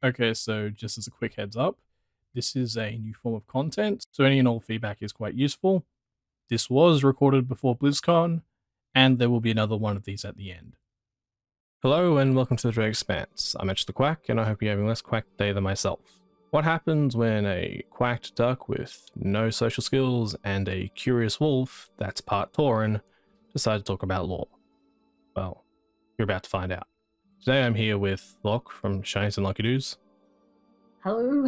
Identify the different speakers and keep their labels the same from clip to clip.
Speaker 1: Okay, so just as a quick heads up, this is a new form of content, so any and all feedback is quite useful. This was recorded before BlizzCon, and there will be another one of these at the end. Hello and welcome to the Expanse. I'm Etch the Quack, and I hope you're having less quack day than myself. What happens when a quacked duck with no social skills and a curious wolf that's part Tauren decide to talk about lore? Well, you're about to find out. Today I'm here with Lhok from Shinies and Lucydos.
Speaker 2: Hello.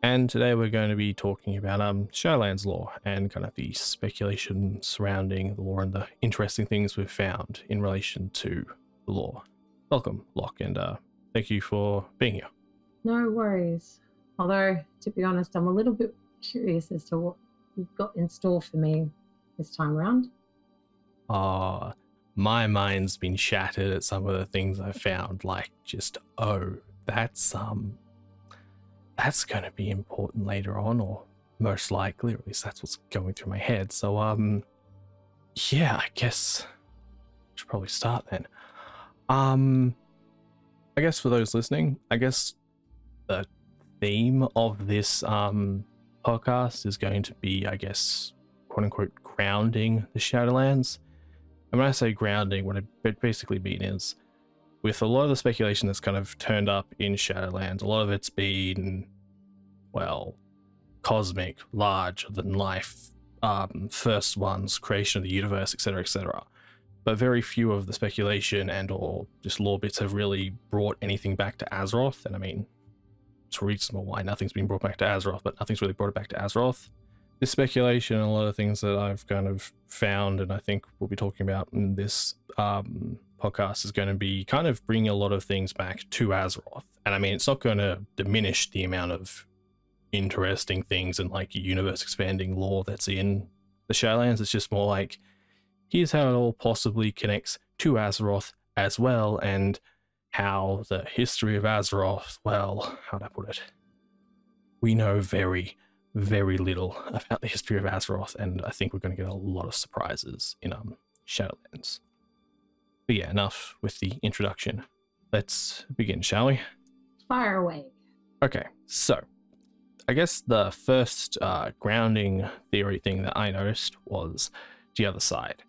Speaker 1: And today we're going to be talking about Shadowlands lore and kind of the speculation surrounding the lore and the interesting things we've found in relation to the lore. Welcome, Lhok, and thank you for being here.
Speaker 2: No worries. Although, to be honest, I'm a little bit curious as to what you've got in store for me this time around.
Speaker 1: My mind's been shattered at some of the things I found, like just, that's going to be important later on, or most likely, or at least that's what's going through my head. So, yeah, I guess I should probably start then. I guess for those listening, I guess the theme of this podcast is going to be, I guess, quote unquote, grounding the Shadowlands. And when I say grounding, what I basically mean is, with a lot of the speculation that's kind of turned up in Shadowlands, a lot of it's been, well, cosmic, larger than life, first ones, creation of the universe, etc., etc. But very few of the speculation and or just lore bits have really brought anything back to Azeroth. And I mean, it's reasonable why nothing's been brought back to Azeroth, but nothing's really brought it back to Azeroth. This speculation and a lot of things that I've kind of found, and I think we'll be talking about in this podcast, is going to be kind of bringing a lot of things back to Azeroth. And I mean, it's not going to diminish the amount of interesting things and like universe expanding lore that's in the Shadowlands. It's just more like, here's how it all possibly connects to Azeroth as well, and how the history of Azeroth, well, how'd I put it? We know very, very little about the history of Azeroth, and I think we're going to get a lot of surprises in Shadowlands. But yeah, enough with the introduction. Let's begin, shall we?
Speaker 2: Fire away.
Speaker 1: Okay, so I guess the first grounding theory thing that I noticed was the other side.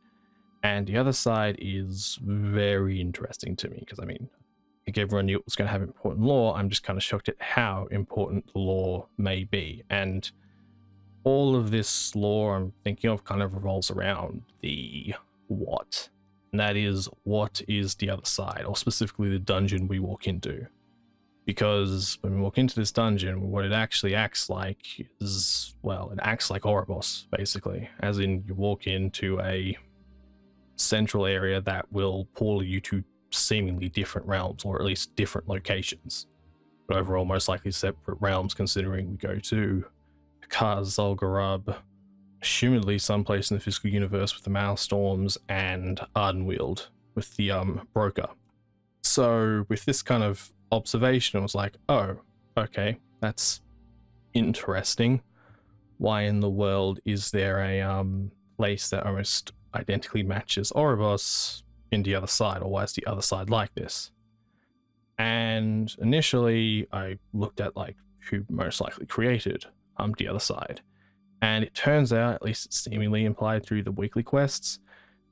Speaker 1: And the other side is very interesting to me because, I mean, I think everyone knew it was going to have important lore. I'm just kind of shocked at how important the lore may be. And all of this lore I'm thinking of kind of revolves around the what. And that is, what is the other side, or specifically the dungeon we walk into. Because when we walk into this dungeon, what it actually acts like is, well, it acts like Oribos, basically. As in, you walk into a central area that will portal you to seemingly different realms, or at least different locations, but overall most likely separate realms, considering we go to Hakkar, Zul'Gurub, assumedly someplace in the physical universe with the Maelstorms, and Ardenweald with the broker. So with this kind of observation, I was like, oh, okay, that's interesting. Why in the world is there a place that almost identically matches Oribos in the other side, or why is the other side like this? And initially I looked at like who most likely created the other side, and it turns out, at least it's seemingly implied through the weekly quests,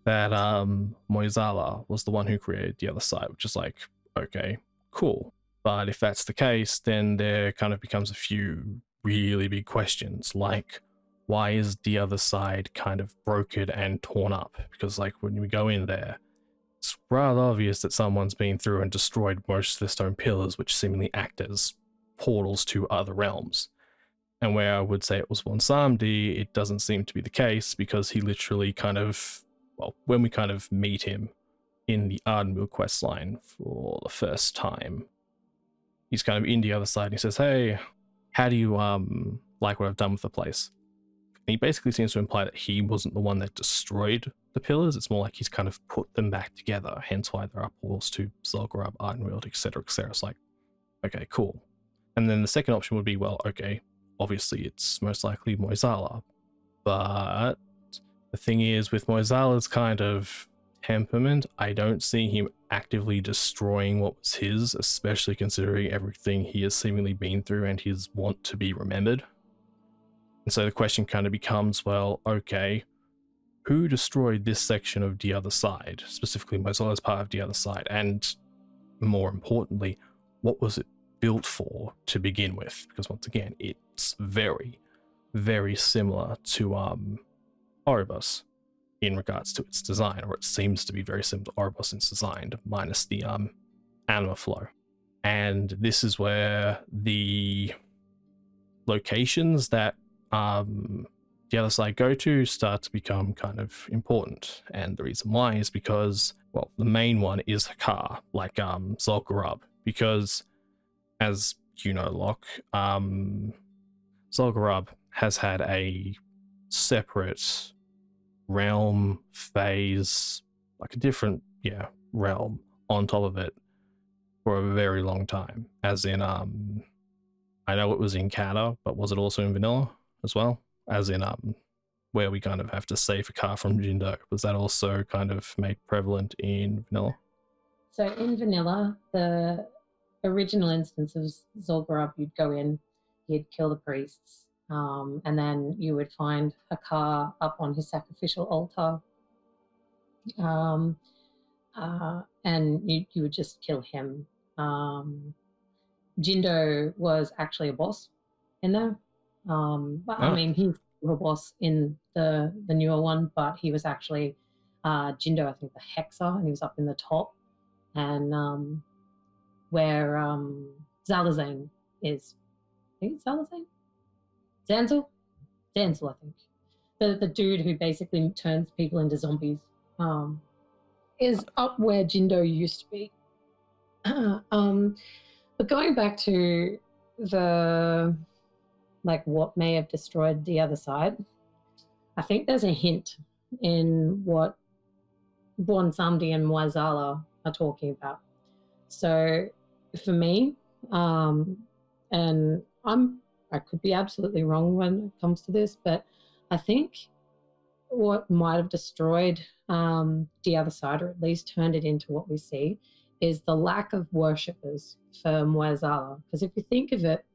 Speaker 1: that Mueh'zala was the one who created the other side, which is like, okay, cool. But if that's the case, then there kind of becomes a few really big questions, like, why is the other side kind of brokered and torn up? Because like when we go in there, it's rather obvious that someone's been through and destroyed most of the stone pillars, which seemingly act as portals to other realms. And where I would say it was Bonsam-D, it doesn't seem to be the case, because he literally kind of, well, when we kind of meet him in the Ardenweald questline for the first time, he's kind of in the other side and he says, hey, how do you like what I've done with the place? And he basically seems to imply that he wasn't the one that destroyed the pillars. It's more like he's kind of put them back together, hence why there are portals to Zul'Gurub, Ardenweald, etc., etc. It's like, okay, cool. And then the second option would be, well, okay, obviously it's most likely Mueh'zala, but the thing is, with Mueh'zala's kind of temperament, I don't see him actively destroying what was his, especially considering everything he has seemingly been through and his want to be remembered. And so the question kind of becomes, well, okay, who destroyed this section of the other side, specifically Mueh'zala's part of the other side, and more importantly, what was it built for to begin with? Because once again, it's very, very similar to Oribos in regards to its design, or it seems to be very similar to Oribos in its design, minus the anima flow. And this is where the locations that the other side go to start to become kind of important. And the reason why is because, well, the main one is Hakkar, like Zul'Gurub, because as you know, Lhok, Zul'Gurub has had a separate realm phase, like a different realm on top of it for a very long time, as in I know it was in Kata, but was it also in vanilla as well? As in where we kind of have to save a car from Jindo. Was that also kind of made prevalent in vanilla?
Speaker 2: So in vanilla, the original instance of Zul'Gurub, you'd go in, you'd kill the priests, and then you would find Hakkar up on his sacrificial altar, and you would just kill him. Jindo was actually a boss in there. But I mean, he's a boss in the newer one, but he was actually Jindo, I think the Hexer, and he was up in the top. And where Zalazane is, I think it's Zalazane? Zanzel, I think. The dude who basically turns people into zombies is up where Jindo used to be. But going back to the what may have destroyed the other side, I think there's a hint in what Bwonsamdi and Mueh'zala are talking about. So for me, and I could be absolutely wrong when it comes to this, but I think what might have destroyed the other side, or at least turned it into what we see, is the lack of worshippers for Mueh'zala. Because if you think of it,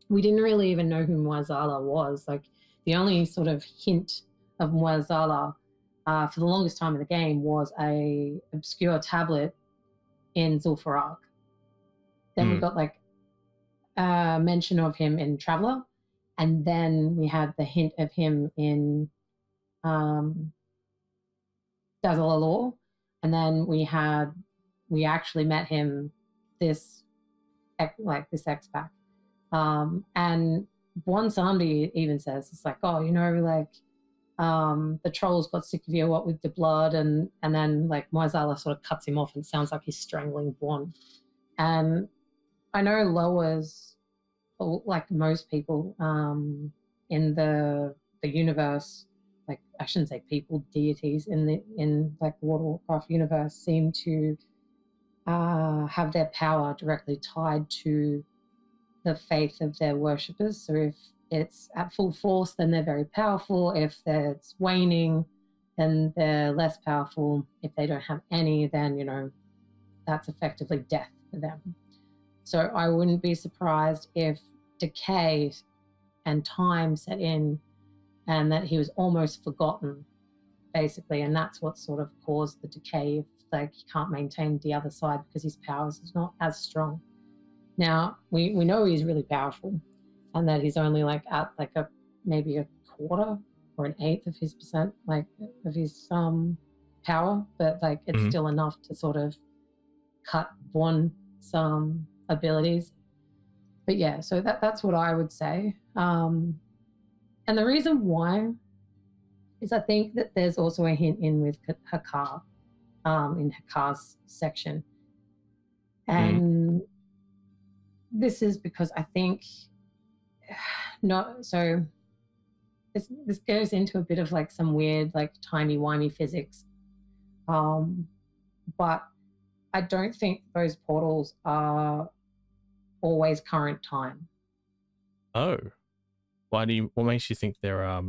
Speaker 2: we didn't really even know who Mueh'zala was. Like, the only sort of hint of Mueh'zala for the longest time in the game was a obscure tablet in Zul'Farrak. Then we got mention of him in Traveller, and then we had the hint of him in Dazzle, and then we actually met him this X-Pack. And Bwonsamdi even says, it's like, oh, the trolls got sick of you, what with the blood, and then Mueh'zala sort of cuts him off and sounds like he's strangling Bwon. And I know Loa's, like most people in the universe, I shouldn't say people, deities in the World of Warcraft universe seem to have their power directly tied to the faith of their worshippers. So if it's at full force, then they're very powerful. If it's waning, then they're less powerful. If they don't have any, then, that's effectively death for them. So I wouldn't be surprised if decay and time set in and that he was almost forgotten, basically. And that's what sort of caused the decay, if he can't maintain the other side because his powers is not as strong. Now, we know he's really powerful and that he's only at maybe a quarter or an eighth of his percent, of his power, but it's still enough to sort of cut some abilities. But yeah, so that's what I would say. And the reason why is I think that there's also a hint in with Hakkar, in Hakkar's section. And this is because I think so this goes into a bit of some weird timey-wimey physics, but I don't think those portals are always current time.
Speaker 1: Oh, what makes you think they're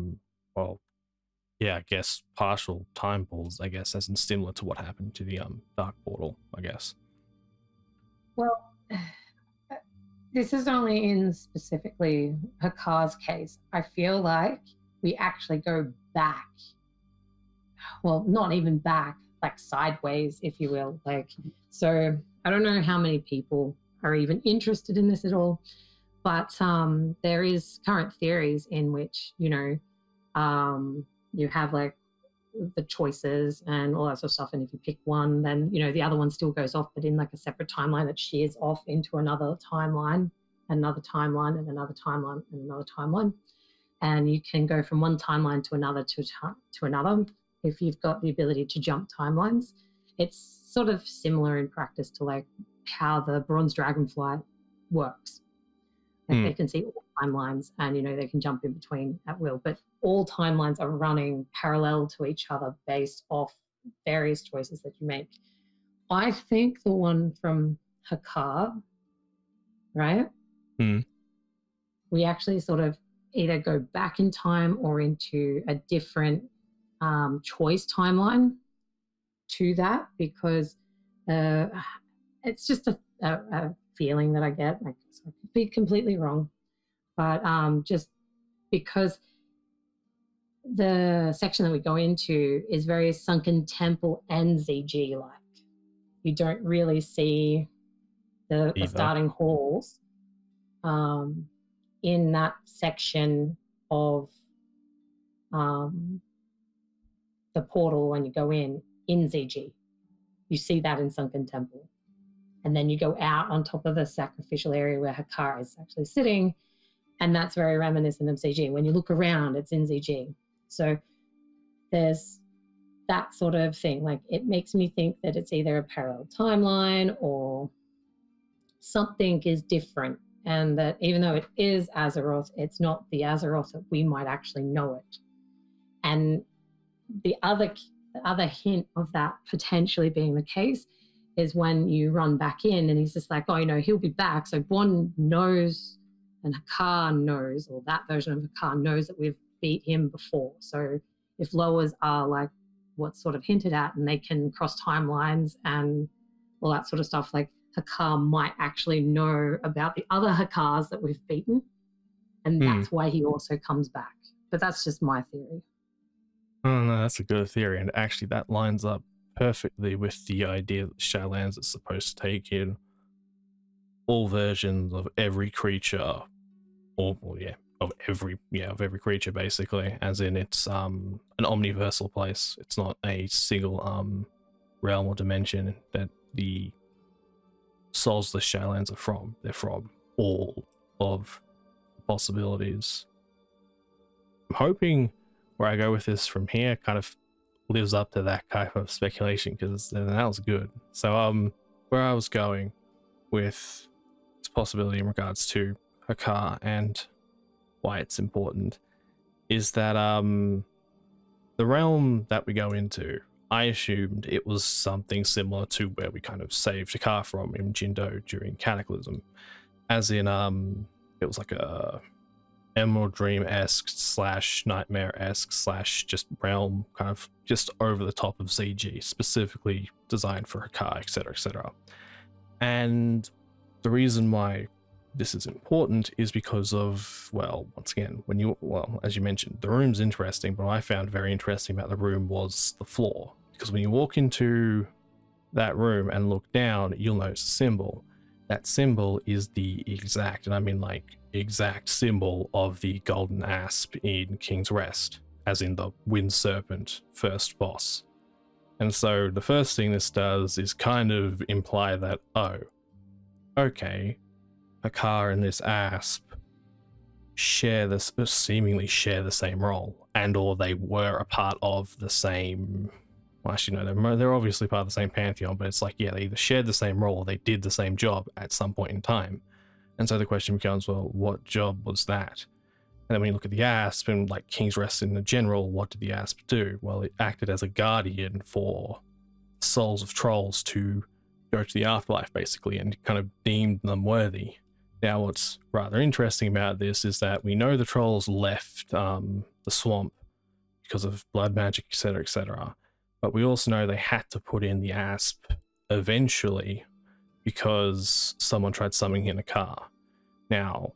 Speaker 1: yeah, I guess partial time pools, I guess, as in similar to what happened to the Dark Portal, I guess.
Speaker 2: Well, this is only in specifically Hakkar's case. I feel like we actually go back. Well, not even back, like sideways, if you will. Like, so I don't know how many people are even interested in this at all, but there is current theories in which, you know, you have like the choices and all that sort of stuff, and if you pick one, then, you know, the other one still goes off, but in like a separate timeline that shears off into another timeline, another timeline, and another timeline, and another timeline, and you can go from one timeline to another to another if you've got the ability to jump timelines. It's sort of similar in practice to like how the bronze dragonfly works. Like they can see all timelines, and, you know, they can jump in between at will, but all timelines are running parallel to each other based off various choices that you make. I think the one from Hakkar, right? We actually sort of either go back in time or into a different choice timeline to that, because it's just a feeling that I get. Like, I could be completely wrong, but just because the section that we go into is very Sunken Temple and ZG like. You don't really see the starting halls in that section of the portal when you go in ZG. You see that in Sunken Temple. And then you go out on top of the sacrificial area where Hakkar is actually sitting, and that's very reminiscent of ZG. When you look around, it's in ZG. So there's that sort of thing. Like, it makes me think that it's either a parallel timeline or something is different, and that even though it is Azeroth, it's not the Azeroth that we might actually know it. And the other hint of that potentially being the case is when you run back in and he's just like, oh, you know, he'll be back. So Bond knows, and Hakkar knows, or that version of Hakkar knows, that we've beat him before. So if lowers are like what's sort of hinted at, and they can cross timelines and all that sort of stuff, like Hakkar might actually know about the other Hakkars that we've beaten, and that's why he also comes back. But that's just my theory.
Speaker 1: Oh no, that's a good theory, and actually that lines up perfectly with the idea that Shadowlands is supposed to take in all versions of every creature, of every creature, basically, as in it's an omniversal place. It's not a single realm or dimension that the souls of the Shadowlands are from. They're from all of the possibilities. I'm hoping where I go with this from here kind of lives up to that kind of speculation, because that was good. So where I was going with this possibility in regards to Hakkar and why it's important is that the realm that we go into, I assumed it was something similar to where we kind of saved Hakkar from in Jindo during Cataclysm, as in it was like a Emerald Dream-esque / Nightmare-esque / just realm, kind of just over the top of ZG, specifically designed for Hakkar, etc, etc. And the reason why this is important is because of, well, once again, as you mentioned, the room's interesting, but what I found very interesting about the room was the floor. Because when you walk into that room and look down, you'll notice a symbol. That symbol is the exact, and I mean like exact symbol of the Golden Asp in King's Rest, as in the Wind Serpent first boss. And so the first thing this does is kind of imply that, oh, okay, Hakkar and this Asp seemingly share the same role, and or they were a part of the same, well, actually no, they're obviously part of the same pantheon, but it's like, yeah, they either shared the same role or they did the same job at some point in time. And so the question becomes, well, what job was that? And then when you look at the Asp and like King's Rest in the general, what did the Asp do? Well, it acted as a guardian for souls of trolls to go to the afterlife, basically, and kind of deemed them worthy. Now, what's rather interesting about this is that we know the trolls left the swamp because of blood magic, etc., etc. But we also know they had to put in the asp eventually because someone tried summoning in a car. Now,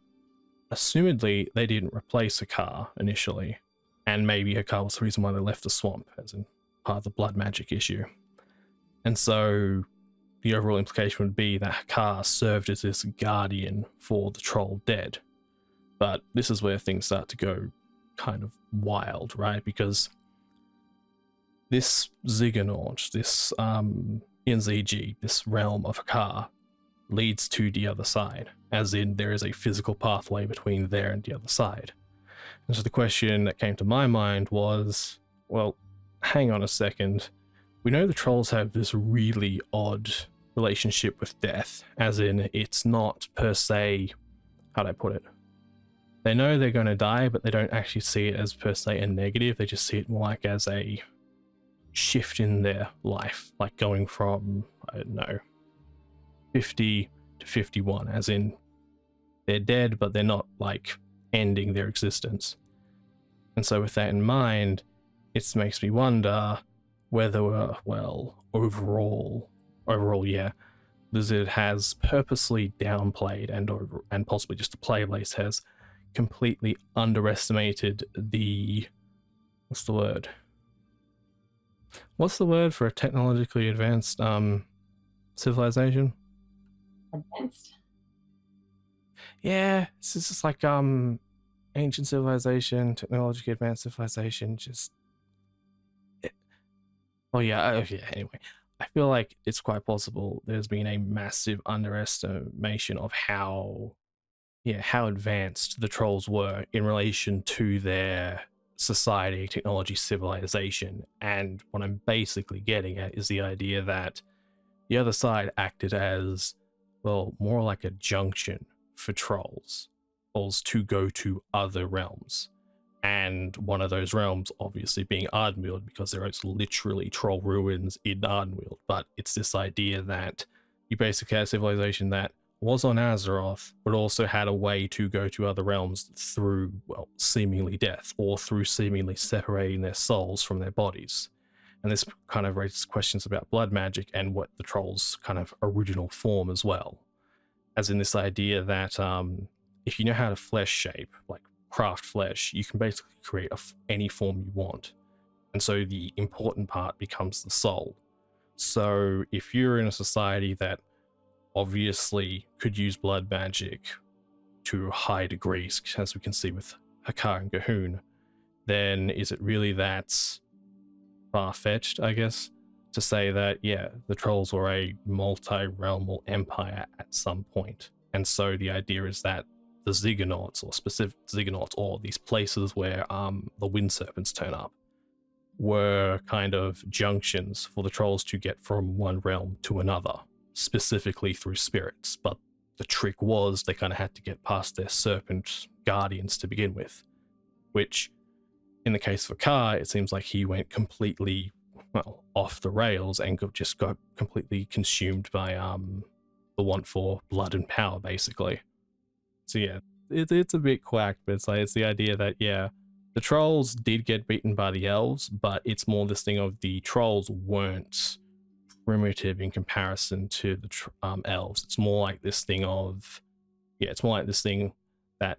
Speaker 1: assumedly, they didn't replace Hakkar initially, and maybe Hakkar was the reason why they left the swamp, as in part of the blood magic issue. And so the overall implication would be that Hakkar served as this guardian for the troll dead. But this is where things start to go kind of wild, right? Because this Ziggunaut, this NZG, this realm of Hakkar, leads to the other side, as in there is a physical pathway between there and the other side. And so the question that came to my mind was, well, hang on a second. We know the trolls have this really odd relationship with death, as in it's not per se, how'd I put it? They know they're going to die, but they don't actually see it as per se a negative. They just see it more like as a shift in their life, like going from, I don't know, 50 to 51, as in they're dead, but they're not like ending their existence. And so with that in mind, it makes me wonder whether, well, overall, yeah, Blizzard has purposely downplayed and possibly just the player base has completely underestimated the, what's the word for a technologically advanced civilization?
Speaker 2: Advanced.
Speaker 1: Yeah, it's just like ancient civilization, technologically advanced civilization, just anyway, I feel like it's quite possible there's been a massive underestimation of how advanced the trolls were in relation to their society, technology, civilization. And what I'm basically getting at is the idea that the other side acted as, well, more like a junction for trolls to go to other realms. And one of those realms obviously being Ardenweald, because there is literally troll ruins in Ardenweald. But it's this idea that you basically had a civilization that was on Azeroth, but also had a way to go to other realms through, well, seemingly death, or through seemingly separating their souls from their bodies. And this kind of raises questions about blood magic and what the troll's kind of original form as well. As in this idea that if you know how to flesh shape, like craft flesh, you can basically create any form you want. And so the important part becomes the soul. So if you're in a society that obviously could use blood magic to high degrees, as we can see with Hakkar and G'huun, then is it really that far-fetched, I guess, to say that, yeah, the trolls were a multi-realmal empire at some point? And so the idea is that the Ziggurnauts, or specific Ziggurnauts, or these places where the wind serpents turn up, were kind of junctions for the trolls to get from one realm to another, specifically through spirits. But the trick was they kind of had to get past their serpent guardians to begin with, which in the case of Hakkar, it seems like he went completely, well, off the rails and just got completely consumed by the want for blood and power, basically. So yeah, it's a bit quacked, but it's the idea that, yeah, the trolls did get beaten by the elves, but it's more this thing of the trolls weren't primitive in comparison to the elves. It's more like this thing that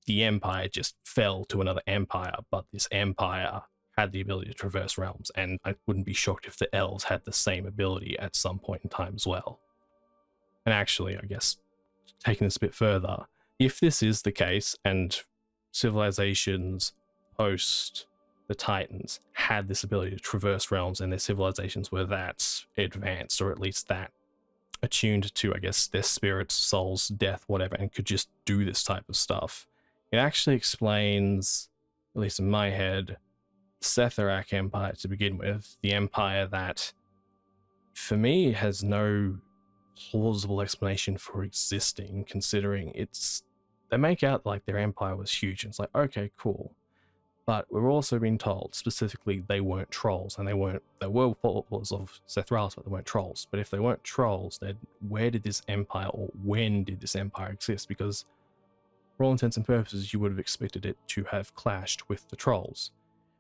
Speaker 1: the empire just fell to another empire, but this empire had the ability to traverse realms, and I wouldn't be shocked if the elves had the same ability at some point in time as well. And actually, I guess, taking this a bit further, if this is the case, and civilizations post the Titans had this ability to traverse realms, and their civilizations were that advanced, or at least that attuned to, I guess, their spirits, souls, death, whatever, and could just do this type of stuff, it actually explains, at least in my head, Zul'Farrak Empire to begin with, the empire that, for me, has no plausible explanation for existing, considering they make out like their empire was huge, and it's like, okay, cool. But we're also being told, specifically, they weren't trolls, and they were followers of Zul'Farrak, but they weren't trolls. But if they weren't trolls, then where did this empire, or when did this empire exist? Because for all intents and purposes, you would have expected it to have clashed with the trolls.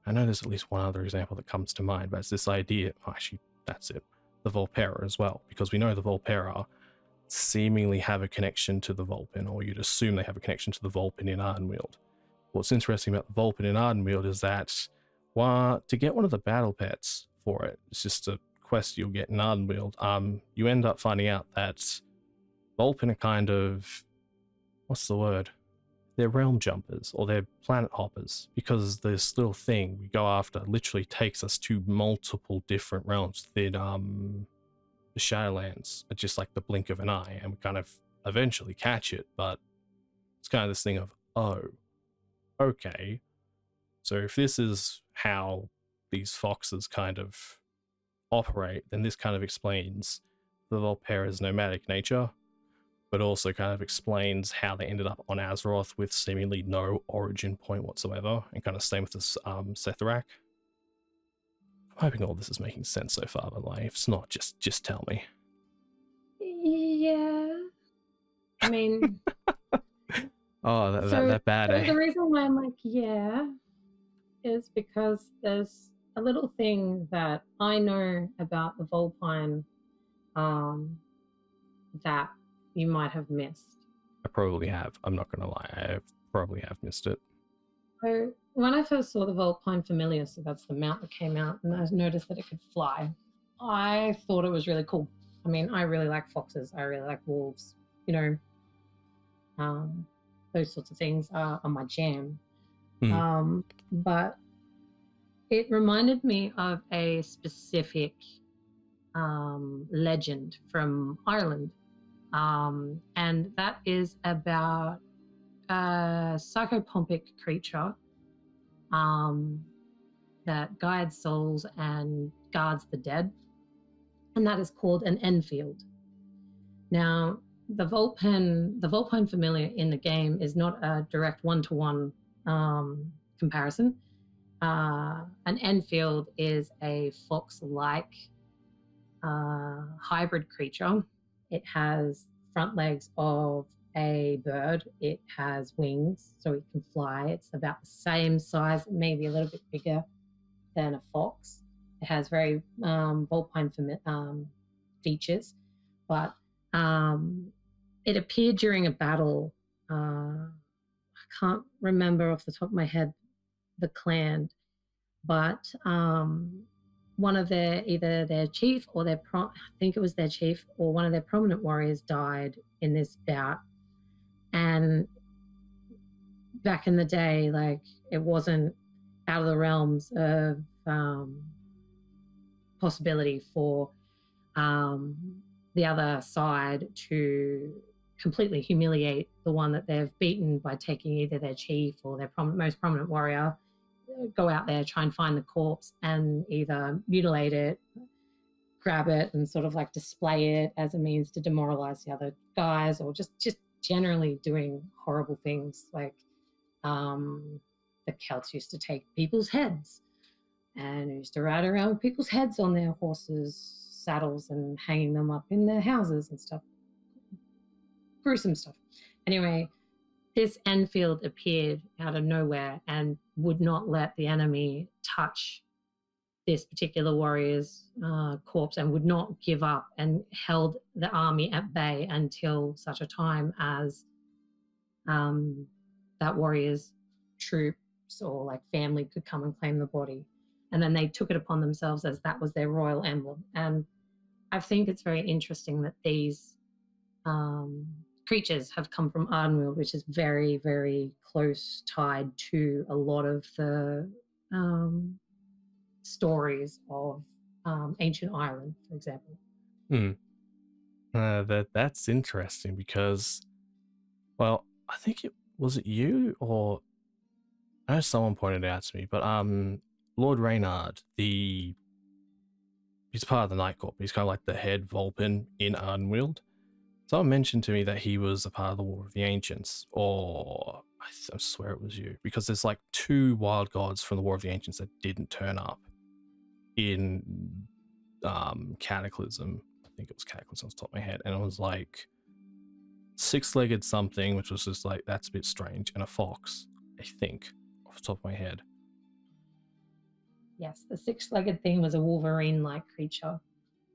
Speaker 1: I know there's at least one other example that comes to mind, but it's this idea. Oh, actually, that's it. The Vulpera as well, because we know the Vulpera seemingly have a connection to the Vulpin, or you'd assume they have a connection to the Vulpin in Ardenweald. What's interesting about the Vulpin in Ardenweald is that to get one of the battle pets for it, it's just a quest you'll get in Ardenweald. You end up finding out that Vulpin are kind of, what's the word? They're realm jumpers, or they're planet hoppers, because this little thing we go after literally takes us to multiple different realms within the Shadowlands at just like the blink of an eye, and we kind of eventually catch it, but it's kind of this thing of, oh, okay, so if this is how these foxes kind of operate, then this kind of explains the Vulpera's nomadic nature, but also kind of explains how they ended up on Azeroth with seemingly no origin point whatsoever, and kind of same with this Zul'Farrak. I'm hoping all this is making sense so far, but like, if it's not, just tell me.
Speaker 2: Yeah. I mean...
Speaker 1: Oh, that bad, eh?
Speaker 2: The reason why I'm like, yeah, is because there's a little thing that I know about the Vulpine that you might have missed.
Speaker 1: I probably have. I'm not going to lie. I probably have missed it.
Speaker 2: So when I first saw the Vulpine Familiar, so that's the mount that came out, and I noticed that it could fly, I thought it was really cool. I mean, I really like foxes. I really like wolves. You know, those sorts of things are my jam. But it reminded me of a specific legend from Ireland. And that is about a psychopompic creature that guides souls and guards the dead, and that is called an Enfield. Now, the Vulpine Familiar in the game is not a direct one-to-one comparison. An Enfield is a fox-like hybrid creature. It has front legs of a bird. It has wings, so it can fly. It's about the same size, maybe a little bit bigger than a fox. It has very Vulpine features, but it appeared during a battle. I can't remember off the top of my head the clan, but one of either their chief or I think it was their chief or one of their prominent warriors died in this bout. And back in the day, like, it wasn't out of the realms of possibility for the other side to completely humiliate the one that they've beaten by taking either their chief or their most prominent warrior, go out there, try and find the corpse and either mutilate it, grab it and sort of like display it as a means to demoralize the other guys, or just generally doing horrible things. Like the Celts used to take people's heads and used to ride around with people's heads on their horses' saddles and hanging them up in their houses and stuff. Gruesome stuff. Anyway, this Enfield appeared out of nowhere and would not let the enemy touch this particular warrior's corpse, and would not give up, and held the army at bay until such a time as that warrior's troops or like family could come and claim the body. And then they took it upon themselves as that was their royal emblem. And I think it's very interesting that these creatures have come from Ardenweald, which is very, very close tied to a lot of the stories of ancient Ireland, for example.
Speaker 1: That's interesting because, well, I think it you or I know someone pointed it out to me, but Lord Reynard, he's part of the Night Corps. He's kind of like the head Vulpin in Ardenweald. Someone mentioned to me that he was a part of the War of the Ancients, or I swear it was you, because there's like 2 wild gods from the War of the Ancients that didn't turn up in Cataclysm. I think it was Cataclysm off the top of my head, and it was like 6-legged something, which was just like, that's a bit strange, and a fox, I think, off the top of my head.
Speaker 2: Yes, the six-legged thing was a Wolverine-like creature,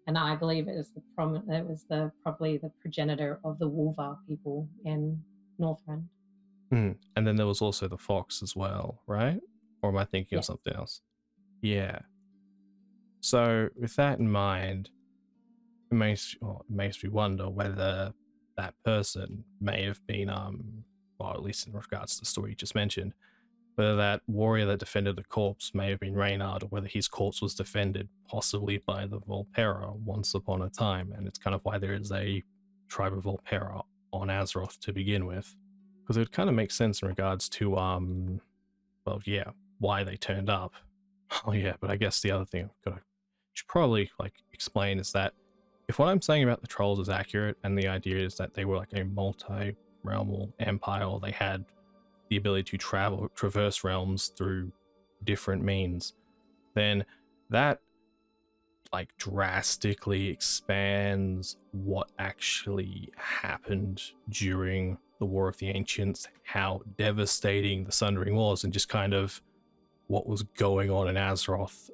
Speaker 2: and I believe it was probably the progenitor of the Wolvar people in Northrend.
Speaker 1: And then there was also the fox as well, right? Or am I thinking of
Speaker 2: Yes.
Speaker 1: something else? Yeah. So with that in mind, it makes me wonder whether that person may have been, well, at least in regards to the story you just mentioned, whether that warrior that defended the corpse may have been Reynard, or whether his corpse was defended possibly by the Vulpera once upon a time, and it's kind of why there is a tribe of Vulpera on Azeroth to begin with, because it would kind of make sense in regards to, well, yeah, why they turned up. Oh yeah, but I guess the other thing should probably like explain is that if what I'm saying about the trolls is accurate, and the idea is that they were like a multi-realm empire, or they had the ability to traverse realms through different means, then that like drastically expands what actually happened during the War of the Ancients, how devastating the Sundering was, and just kind of what was going on in Azeroth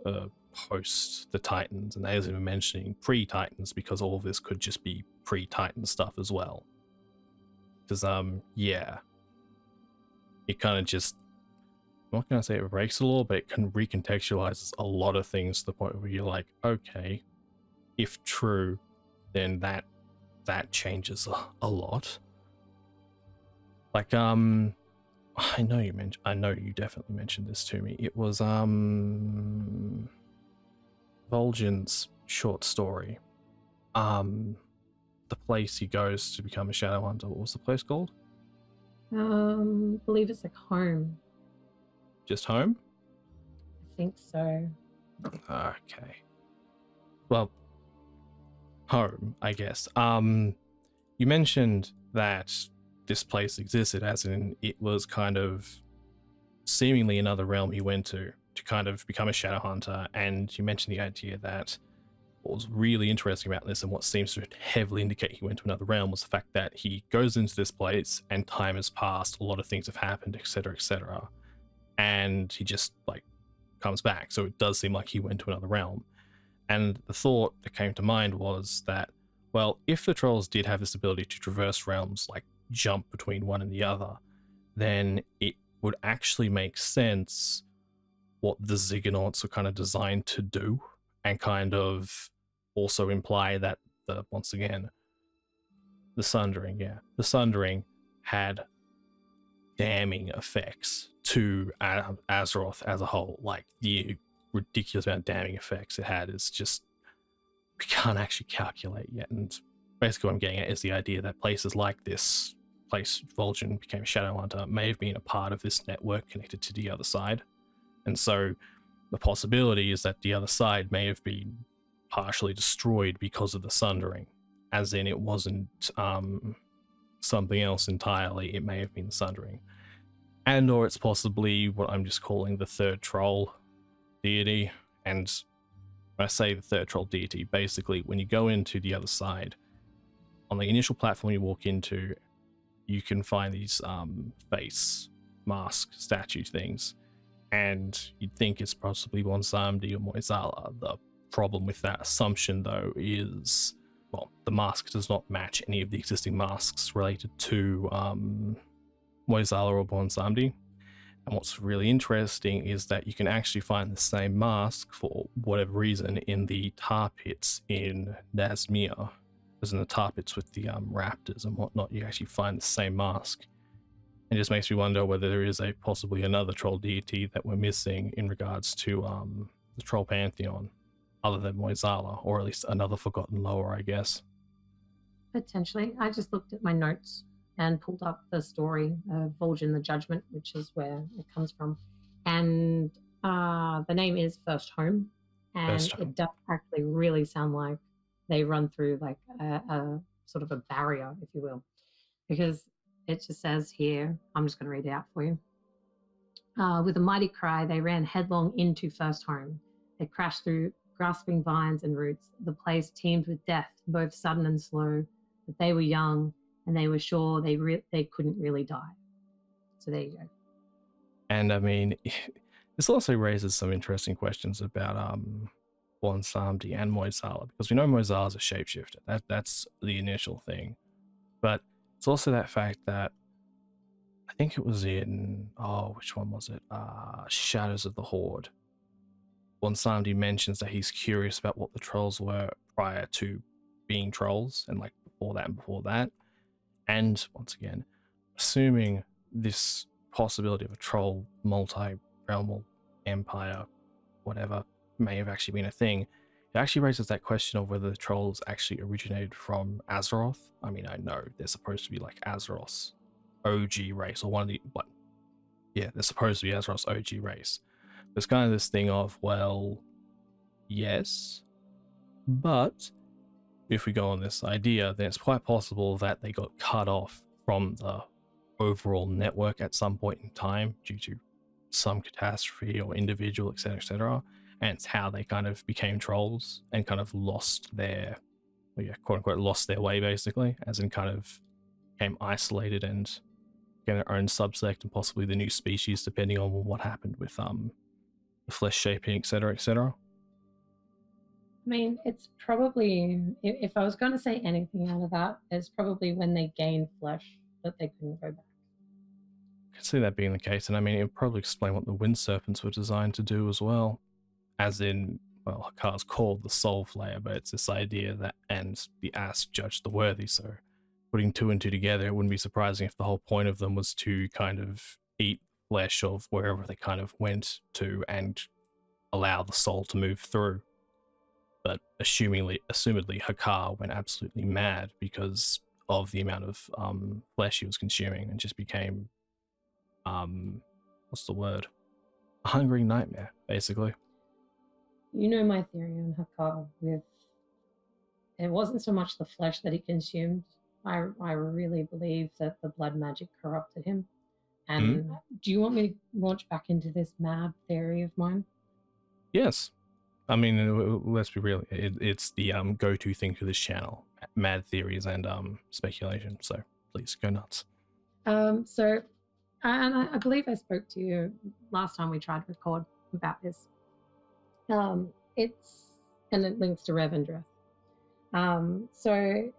Speaker 1: post the Titans. And they isn't even mentioning pre-Titans, because all of this could just be pre-Titan stuff as well. Because yeah, it kind of just, I'm not going to say it breaks the law, but it can recontextualizes a lot of things to the point where you're like, okay, if true, then that changes a lot. Like, I know you definitely mentioned this to me. It was Vol'jin's short story. The place he goes to become a Shadowhunter. What was the place called?
Speaker 2: I believe it's like home.
Speaker 1: Just home?
Speaker 2: I think so.
Speaker 1: Okay. Well, home, I guess. You mentioned that this place existed, as in it was kind of seemingly another realm he went to kind of become a Shadowhunter, and you mentioned the idea that what was really interesting about this, and what seems to heavily indicate he went to another realm, was the fact that he goes into this place and time has passed, a lot of things have happened, etc., and he just like comes back. So it does seem like he went to another realm. And the thought that came to mind was that, well, if the trolls did have this ability to traverse realms, like jump between one and the other, then it would actually make sense what the Ziggonauts were kind of designed to do, and kind of also imply that once again, the Sundering had damning effects to Azeroth as a whole. Like, the ridiculous amount of damning effects it had is just, we can't actually calculate yet. And basically what I'm getting at is the idea that places like this place, Vol'jin became a Shadowhunter, may have been a part of this network connected to the other side. And so the possibility is that the other side may have been partially destroyed because of the Sundering, as in it wasn't something else entirely, it may have been the Sundering. And or it's possibly what I'm just calling the third troll deity. And when I say the third troll deity, basically when you go into the other side, on the initial platform you walk into, you can find these face mask statue things, and you'd think it's possibly Bonsam-di or Mueh'zala. The problem with that assumption, though, is, well, the mask does not match any of the existing masks related to Mueh'zala or Bonsam-di. And what's really interesting is that you can actually find the same mask, for whatever reason, in the tar pits in Nazmir. As in the tar pits with the raptors and whatnot, you actually find the same mask. It just makes me wonder whether there is possibly another troll deity that we're missing in regards to the troll pantheon, other than Mueh'zala, or at least another forgotten lore, I guess.
Speaker 2: Potentially. I just looked at my notes and pulled up the story of Vol'jin the Judgment, which is where it comes from. And the name is First Home. And it does actually really sound like they run through like a sort of a barrier, if you will. Because it just says here, I'm just going to read it out for you. With a mighty cry, they ran headlong into First Home. They crashed through grasping vines and roots. The place teemed with death, both sudden and slow, but they were young, and they were sure they couldn't really die. So there you go.
Speaker 1: And I mean, This also raises some interesting questions about Bonsarmdi and Mueh'zala, because we know Mueh'zala is a shapeshifter. That's the initial thing. But it's also that fact that I think it was in, which one was it? Shadows of the Horde. Bonsarmdi mentions that he's curious about what the trolls were prior to being trolls, and like before that and before that. And once again, assuming this possibility of a troll multi-realm empire, whatever, may have actually been a thing, it actually raises that question of whether the trolls actually originated from Azeroth. I mean, I know they're supposed to be like Azeroth's OG race, or one of the, but yeah, they're supposed to be Azeroth's OG race. There's kind of this thing of, well, yes, but if we go on this idea, then it's quite possible that they got cut off from the overall network at some point in time due to some catastrophe or individual, etc., etc. And it's how they kind of became trolls and kind of lost their, quote unquote, lost their way, basically, as in kind of became isolated and became their own subsect and possibly the new species, depending on what happened with the flesh shaping, etc., etc.
Speaker 2: I mean, it's probably, if I was going to say anything out of that, it's probably when they gained flesh that they couldn't go back.
Speaker 1: I can see that being the case, and I mean, it would probably explain what the wind serpents were designed to do as well. As in, well, Hakkar's called the soul flayer, but it's this idea that, and the ass judged the worthy, so putting two and two together, it wouldn't be surprising if the whole point of them was to kind of eat flesh of wherever they kind of went to and allow the soul to move through. But assumedly, Hakkar went absolutely mad because of the amount of flesh he was consuming and just became, what's the word? A hungry nightmare, basically.
Speaker 2: You know my theory on Hakkar. It wasn't so much the flesh that he consumed. I really believe that the blood magic corrupted him. And do you want me to launch back into this mad theory of mine?
Speaker 1: Yes. I mean, let's be real. It's the go-to thing for this channel: mad theories and speculation. So please go nuts.
Speaker 2: So, and I believe I spoke to you last time we tried to record about this. And it links to Revendreth. So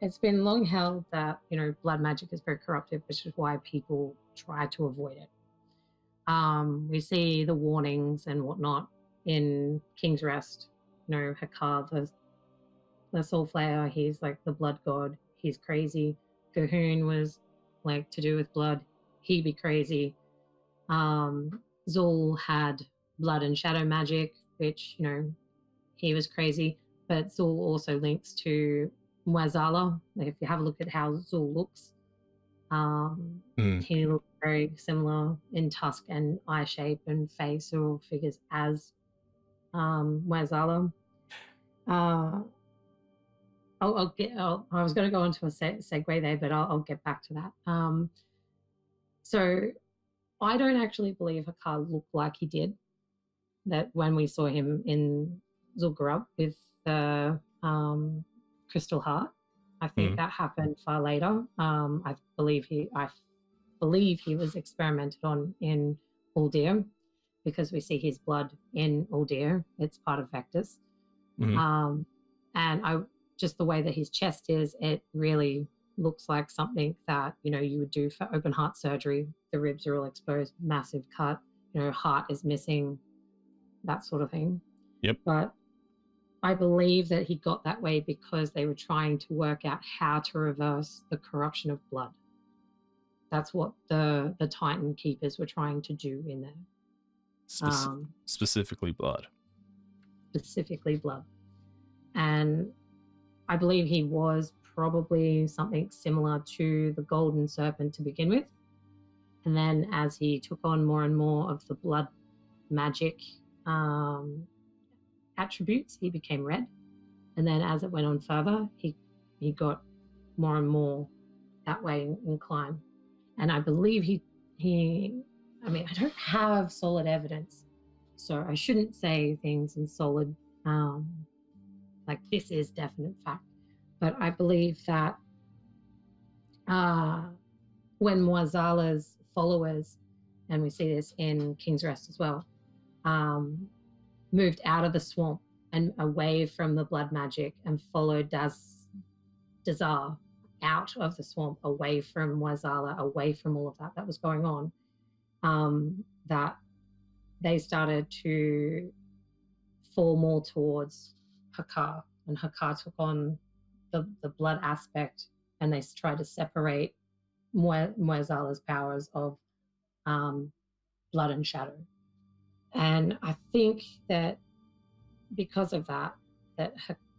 Speaker 2: it's been long held that blood magic is very corruptive, which is why people try to avoid it. We see the warnings and whatnot in King's Rest. Hakkar, the soul flayer, he's like the blood god. He's crazy. Cahoon was like to do with blood. He'd be crazy. Zul had blood and shadow magic, which he was crazy. But Zul also links to Mueh'zala. Like, if you have a look at how Zul looks, he looks very similar in tusk and eye shape and face, or figures as Mueh'zala. I was going to go into a segue there, but I'll get back to that. So I don't actually believe Hakkar looked like he did that when we saw him in Zul'Gurub with the crystal heart. I think that happened far later. I believe he was experimented on in Uldir, because we see his blood in Uldir. It's part of Vectus. And just the way that his chest is, it really looks like something that you would do for open heart surgery. The ribs are all exposed, massive cut, heart is missing, that sort of thing.
Speaker 1: Yep.
Speaker 2: But I believe that he got that way because they were trying to work out how to reverse the corruption of blood. That's what the Titan Keepers were trying to do in there.
Speaker 1: Specifically blood.
Speaker 2: Specifically blood. And I believe he was probably something similar to the Golden Serpent to begin with. And then as he took on more and more of the blood magic attributes, he became red. And then as it went on further, he got more and more that way inclined. And I believe I don't have solid evidence, so I shouldn't say things in solid, like this is definite fact. But I believe that when Mueh'zala's followers and we see this in King's Rest as well, moved out of the swamp and away from the blood magic and followed Dazar out of the swamp, away from Mueh'zala, away from all of that was going on, that they started to fall more towards Hakkar, and Hakkar took on the blood aspect, and they tried to separate Mueh'zala's powers of blood and shadow. And I think that because of that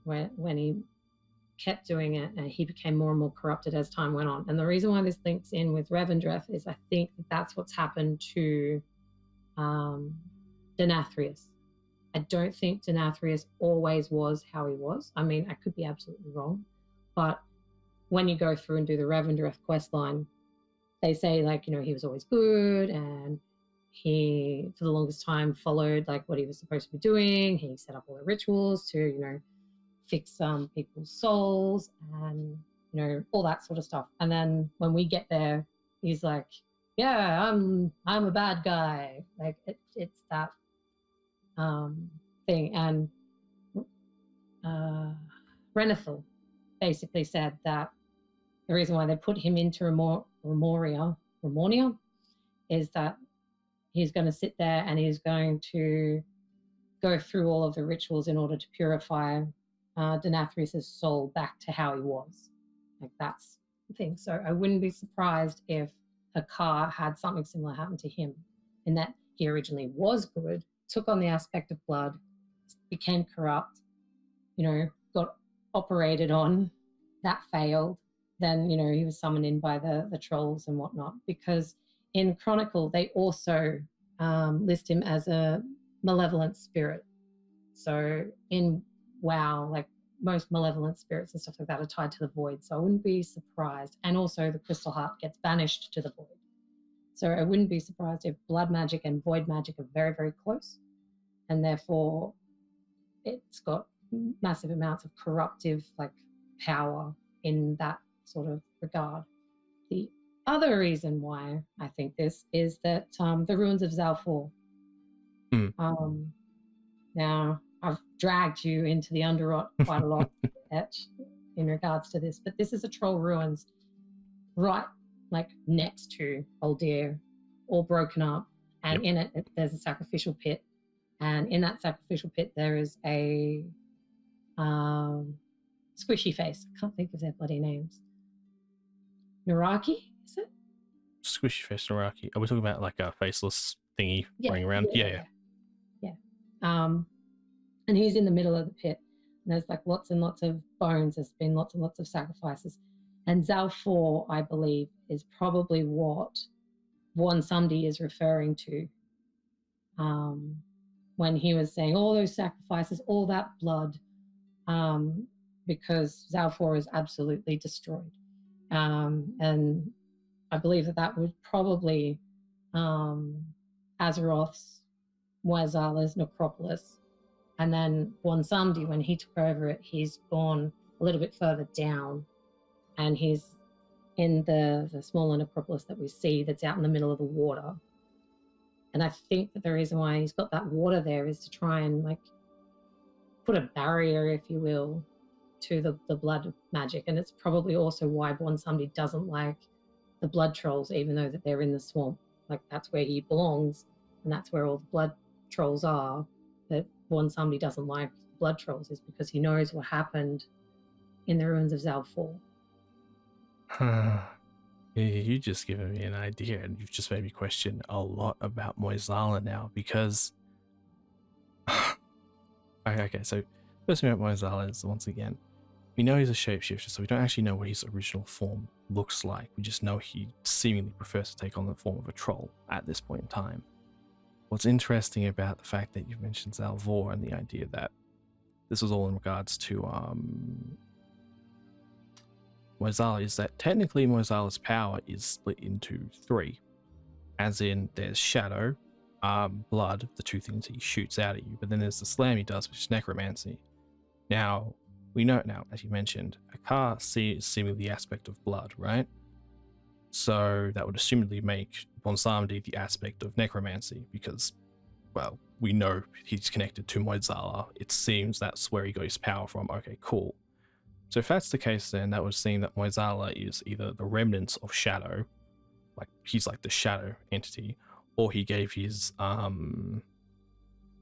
Speaker 2: when he kept doing it, and he became more and more corrupted as time went on. And the reason why this links in with Revendreth is I think that's what's happened to Denathrius. I don't think Denathrius always was how he was. I mean, I could be absolutely wrong, but when you go through and do the Revendreth quest line, they say, like, he was always good, and he, for the longest time, followed like what he was supposed to be doing. He set up all the rituals to, fix people's souls and, all that sort of stuff. And then when we get there, he's like, yeah, I'm a bad guy. Like it's that thing. And Renethil basically said that the reason why they put him into Remoria is that he's going to sit there and he's going to go through all of the rituals in order to purify Denathrius' soul back to how he was. Like, that's the thing. So I wouldn't be surprised if Hakkar had something similar happen to him, in that he originally was good, took on the aspect of blood, became corrupt, got operated on, that failed. Then, he was summoned in by the trolls and whatnot, because in Chronicle, they also list him as a malevolent spirit. So in WoW, like, most malevolent spirits and stuff like that are tied to the void. So I wouldn't be surprised. And also the Crystal Heart gets banished to the void. So I wouldn't be surprised if blood magic and void magic are very, very close. And therefore, it's got massive amounts of corruptive, like, power in that sort of regard. The other reason why I think this is that the ruins of Zalfor. Now, I've dragged you into the Underrot quite a lot in regards to this, but this is a troll ruins right, like, next to Uldir, all broken up, and in it there's a sacrificial pit, and in that sacrificial pit there is a squishy face. I can't think of their bloody names. Naraki, is it?
Speaker 1: Squishy face Naraki. Are we talking about like a faceless thingy running around? Yeah.
Speaker 2: And he's in the middle of the pit. And there's like lots and lots of bones. There's been lots and lots of sacrifices. And Zalfor, I believe, is probably what Bwonsamdi is referring to when he was saying all those sacrifices, all that blood, because Zalfor is absolutely destroyed. And I believe that would probably Azeroth's, Mueh'zala's necropolis. And then Bwonsamdi, when he took over it, he's gone a little bit further down, and he's in the smaller necropolis that we see that's out in the middle of the water. And I think that the reason why he's got that water there is to try and, like, put a barrier, if you will, to the blood magic. And it's probably also why Bwonsamdi doesn't like the blood trolls, even though that they're in the swamp. Like, that's where he belongs, and that's where all the blood trolls are. That Bwonsamdi doesn't like blood trolls is because he knows what happened in the ruins of Zalfor.
Speaker 1: You just given me an idea, and you've just made me question a lot about Mueh'zala now, because okay, so first thing about Mueh'zala is, once again, we know he's a shapeshifter, so we don't actually know what his original form looks like. We just know he seemingly prefers to take on the form of a troll at this point in time. What's interesting about the fact that you've mentioned Zalfor and the idea that this was all in regards to Mueh'zala is that technically Mueh'zala's power is split into three. As in, there's shadow, blood, the two things he shoots out at you, but then there's the slam he does, which is necromancy. Now, we know now, as you mentioned, Hakkar sees seemingly the aspect of blood, right? So that would assumedly make on Samdi the aspect of necromancy because, well, we know he's connected to Mueh'zala. It seems that's where he got his power from. Okay, cool. So if that's the case, then that would seem that Mueh'zala is either the remnants of Shadow, like he's like the Shadow entity, or he gave his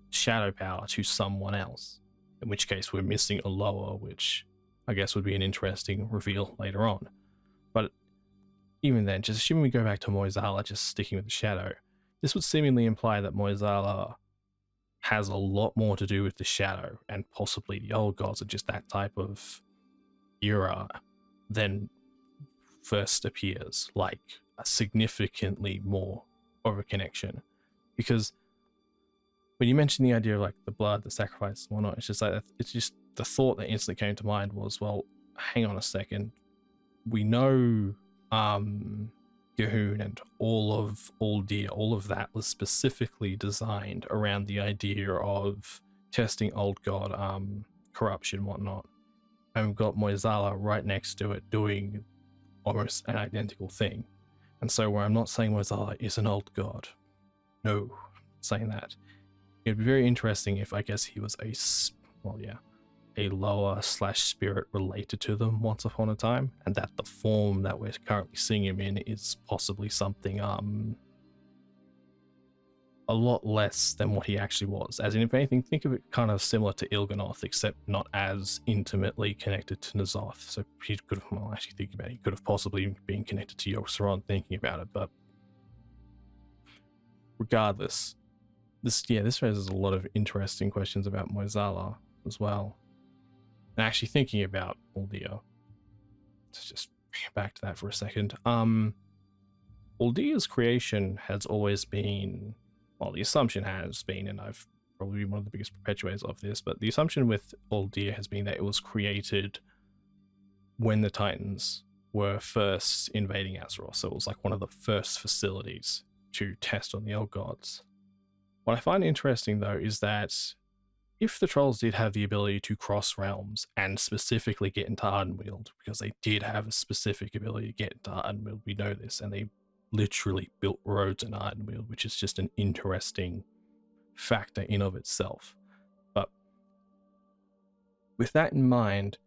Speaker 1: Shadow power to someone else. In which case we're missing a lower, which I guess would be an interesting reveal later on. But even then, just assuming we go back to Mueh'zala, just sticking with the Shadow, this would seemingly imply that Mueh'zala has a lot more to do with the Shadow, and possibly the old gods are just that type of era than first appears, like a significantly more of a connection. Because when you mentioned the idea of like the blood, the sacrifice, and whatnot, it's just like, it's just the thought that instantly came to mind was, well, hang on a second. We know Gahun and all of Uldir, all of that was specifically designed around the idea of testing old god corruption and whatnot. And we've got Mueh'zala right next to it doing almost an identical thing. And so where I'm not saying Mueh'zala is an old god, no, I'm not saying that. It'd be very interesting if I guess he was a lower / spirit related to them once upon a time, and that the form that we're currently seeing him in is possibly something a lot less than what he actually was. As in, if anything, think of it kind of similar to Il'gynoth, except not as intimately connected to N'Zoth. So he could have, well, actually thinking about it, he could have possibly been connected to Yogg-Saron thinking about it, but regardless, this raises a lot of interesting questions about Mueh'zala as well. And actually thinking about Uldir, to just bring it back to that for a second, Uldir's creation has always been, well, the assumption has been, and I've probably been one of the biggest perpetuators of this, but the assumption with Uldir has been that it was created when the Titans were first invading Azeroth, so it was like one of the first facilities to test on the old gods. What I find interesting, though, is that if the trolls did have the ability to cross realms and specifically get into Ardenweald, because they did have a specific ability to get into Ardenweald, we know this, and they literally built roads in Ardenweald, which is just an interesting factor in of itself. But with that in mind,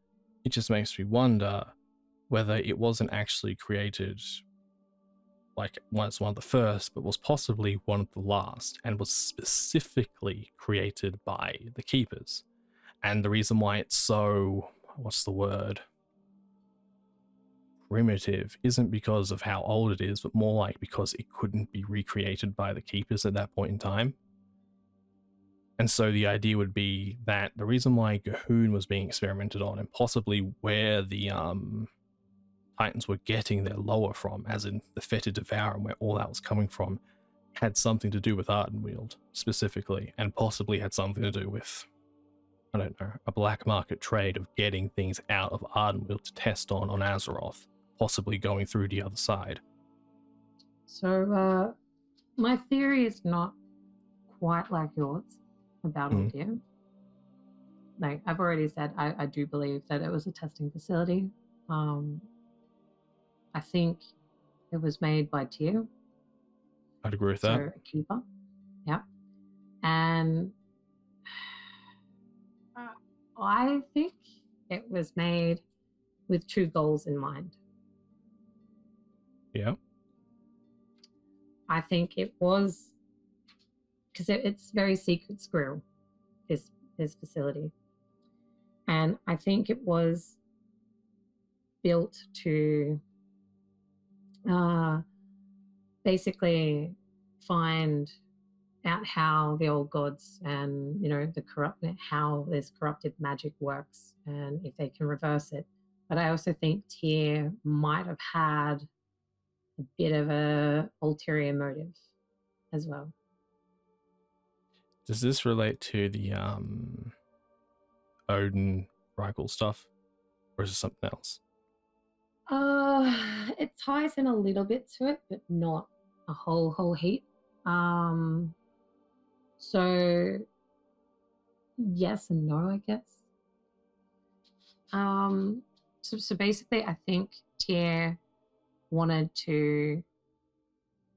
Speaker 1: it just makes me wonder whether it wasn't actually created like was one of the first, but was possibly one of the last, and was specifically created by the Keepers. And the reason why it's so, what's the word, primitive, isn't because of how old it is, but more like because it couldn't be recreated by the Keepers at that point in time. And so the idea would be that the reason why Gahun was being experimented on, and possibly where the Titans were getting their lower from, as in the Fetid Devour and where all that was coming from, had something to do with Ardenweald specifically, and possibly had something to do with, I don't know, a black market trade of getting things out of Ardenweald to test on Azeroth, possibly going through the other side.
Speaker 2: So my theory is not quite like yours about Uldir. Like I've already said, I do believe that it was a testing facility. I think it was made by Tyr.
Speaker 1: I'd agree with that.
Speaker 2: So a keeper. Yeah. And I think it was made with two goals in mind.
Speaker 1: Yeah.
Speaker 2: I think it was, because it's very secret squirrel, this facility. And I think it was built to basically find out how the old gods and, you know, how this corrupted magic works and if they can reverse it. But I also think Tyr might have had a bit of a ulterior motive as well.
Speaker 1: Does this relate to the Odin Reichel stuff, or is it something else?
Speaker 2: It ties in a little bit to it, but not a whole heap. So yes and no, I guess. So basically, I think Tyr wanted to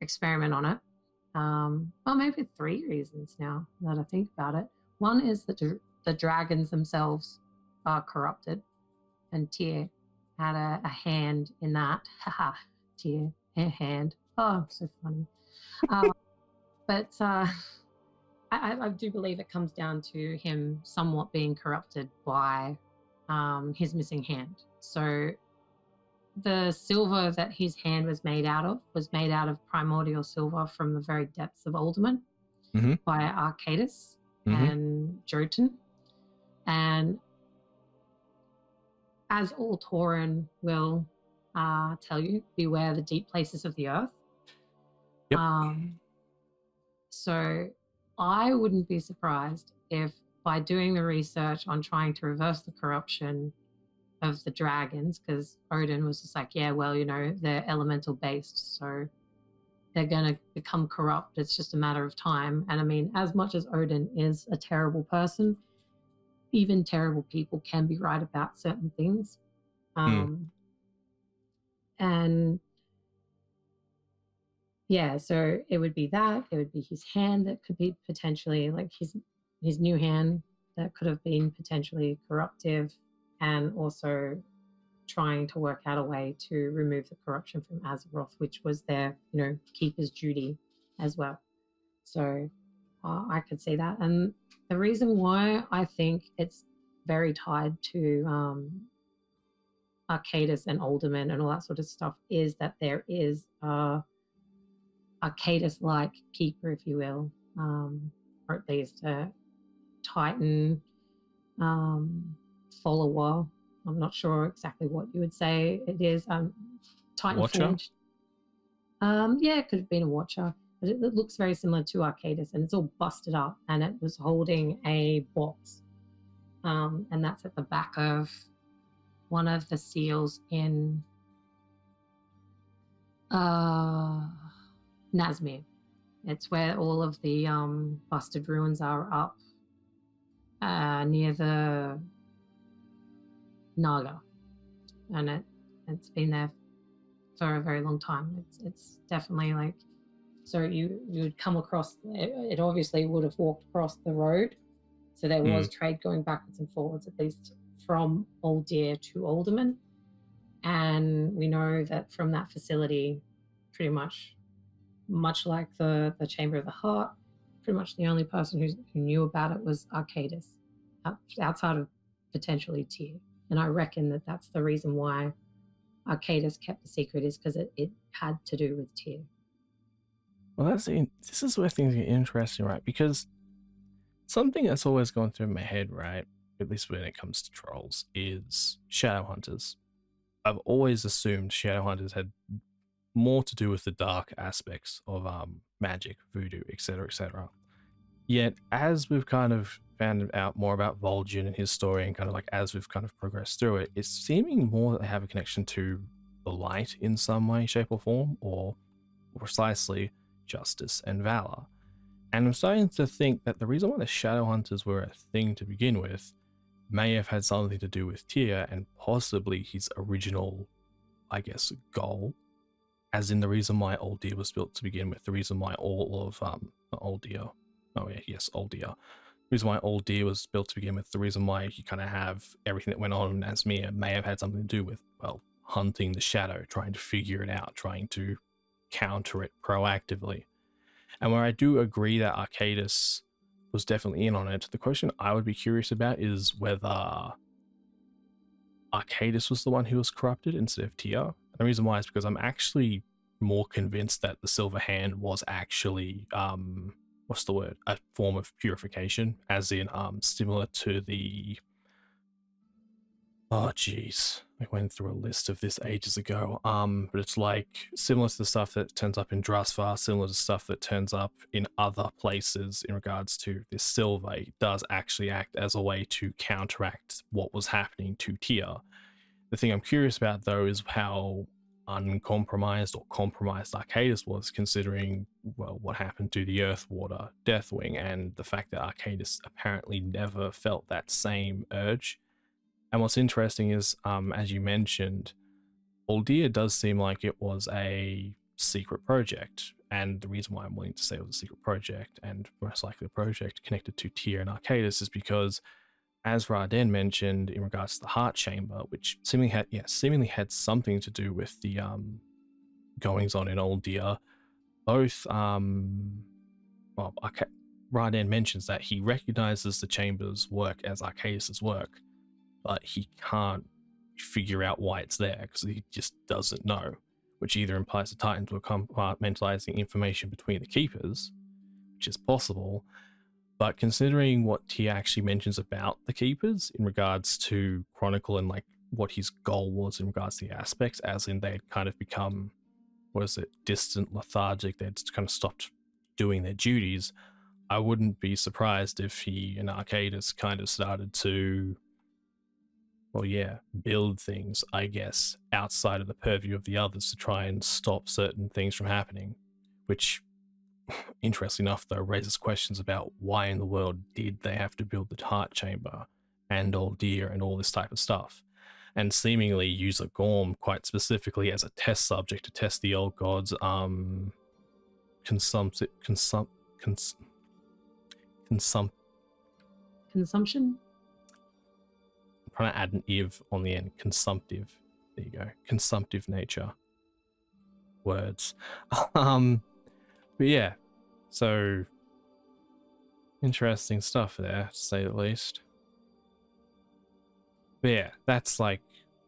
Speaker 2: experiment on it. Well, maybe 3 reasons now that I think about it. One is that the dragons themselves are corrupted, and Tyr had a hand in that. Haha, Tyr, a hand. Oh, so funny. But I do believe it comes down to him somewhat being corrupted by his missing hand. So the silver that his hand was made out of primordial silver from the very depths of Uldir by Arcadis and Jotun. And as all Tauren will tell you, beware the deep places of the earth.
Speaker 1: Yep.
Speaker 2: So I wouldn't be surprised if by doing the research on trying to reverse the corruption of the dragons, because Odin was just like, yeah, well, they're elemental based, so they're going to become corrupt. It's just a matter of time. And I mean, as much as Odin is a terrible person, even terrible people can be right about certain things. And yeah, so it would be that. It would be his hand that could be potentially like his new hand that could have been potentially corruptive, and also trying to work out a way to remove the corruption from Azeroth, which was their, keeper's duty as well. So I could see that. And the reason why I think it's very tied to Arcadis and Uldir and all that sort of stuff is that there is Arcadis-like keeper, if you will, or at least a Titan follower. I'm not sure exactly what you would say it is. Titan
Speaker 1: Watcher?
Speaker 2: Forged. Yeah, it could have been a Watcher, but it looks very similar to Arcadis, and it's all busted up, and it was holding a box, and that's at the back of one of the seals in Nazmir. It's where all of the busted ruins are up near the Naga, and it's been there for a very long time. It's definitely like, so you would come across it obviously would have walked across the road, so there was trade going backwards and forwards, at least from Uldir to Uldir, and we know that from that facility, pretty much like the Chamber of the Heart, pretty much the only person who knew about it was Arcadis, outside of potentially Tyr. And I reckon that that's the reason why Arcadis kept the secret, is because it had to do with Tyr.
Speaker 1: Well, this is where things get interesting, right? Because something that's always gone through my head, right, at least when it comes to trolls, is Shadowhunters. I've always assumed Shadowhunters had more to do with the dark aspects of magic, voodoo, etc., etc. Yet, as we've kind of found out more about Vol'jin and his story, and kind of like as we've kind of progressed through it, it's seeming more that they have a connection to the light in some way, shape, or form, or precisely justice and valor. And I'm starting to think that the reason why the Shadowhunters were a thing to begin with may have had something to do with Tyr and possibly his original, I guess, goal. As in the reason why Uldir was built to begin with, the reason why all of Uldir, Uldir. The reason why Uldir was built to begin with, the reason why you kind of have everything that went on in Nazmir may have had something to do with, well, hunting the shadow, trying to figure it out, trying to counter it proactively. And where I do agree that Arcadis was definitely in on it, the question I would be curious about is whether Arcadis was the one who was corrupted instead of Tyr. The reason why is because I'm actually more convinced that the Silver Hand was actually, what's the word? A form of purification, as in, similar to the, oh geez, I went through a list of this ages ago, but it's like similar to the stuff that turns up in Drasvar, similar to stuff that turns up in other places in regards to this silver. It does actually act as a way to counteract what was happening to Tyr. The thing I'm curious about, though, is how uncompromised or compromised Arcadis was, considering, well, what happened to the Earthwater Deathwing, and the fact that Arcadis apparently never felt that same urge. And what's interesting is, as you mentioned, Uldir does seem like it was a secret project, And the reason why I'm willing to say it was a secret project, and most likely a project connected to Tyr and Arcadis, is because, as Raden mentioned in regards to the Heart Chamber, which seemingly had something to do with the goings on in Uldir, both Raden mentions that he recognizes the chamber's work as Arcadis's work, but he can't figure out why it's there because he just doesn't know, which either implies the Titans were compartmentalizing information between the Keepers, which is possible, but considering what he actually mentions about the Keepers in regards to Chronicle and like what his goal was in regards to the aspects, as in they'd kind of become, distant, lethargic, they'd kind of stopped doing their duties, I wouldn't be surprised if he and Arcadis kind of started to, build things, I guess, outside of the purview of the others to try and stop certain things from happening, which, interestingly enough, though, raises questions about why in the world did they have to build the Heart Chamber and Uldir and all this type of stuff, and seemingly use a Gorm quite specifically as a test subject to test the old gods' consumption. I'm trying to add an "iv" on the end. Consumptive. There you go. Consumptive nature. Words. But yeah. So interesting stuff there, to say the least. But yeah, that's like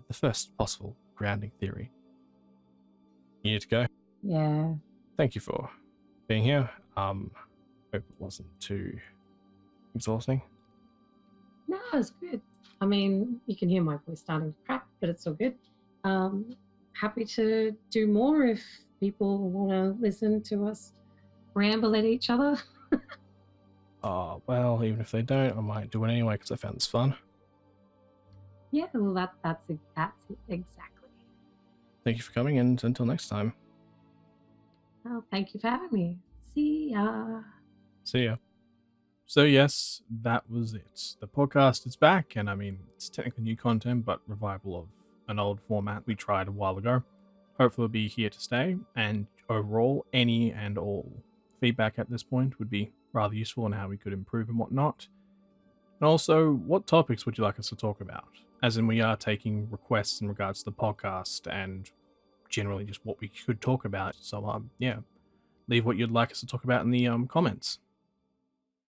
Speaker 1: the first possible grounding theory. You need to go?
Speaker 2: Yeah.
Speaker 1: Thank you for being here. Hope it wasn't too exhausting.
Speaker 2: No, it's good. I mean, you can hear my voice starting to crack, but it's all good. Happy to do more if people want to listen to us ramble at each other.
Speaker 1: Oh, well, even if they don't, I might do it anyway because I found this fun.
Speaker 2: Yeah, well, that's it exactly.
Speaker 1: Thank you for coming, and until next time.
Speaker 2: Well, thank you for having me. See ya.
Speaker 1: See ya. So yes, that was it. The podcast is back, and I mean, it's technically new content, but revival of an old format we tried a while ago. Hopefully it'll be here to stay, and overall, any and all feedback at this point would be rather useful on how we could improve and whatnot. And also, what topics would you like us to talk about? As in, we are taking requests in regards to the podcast and generally just what we could talk about. So, leave what you'd like us to talk about in the comments.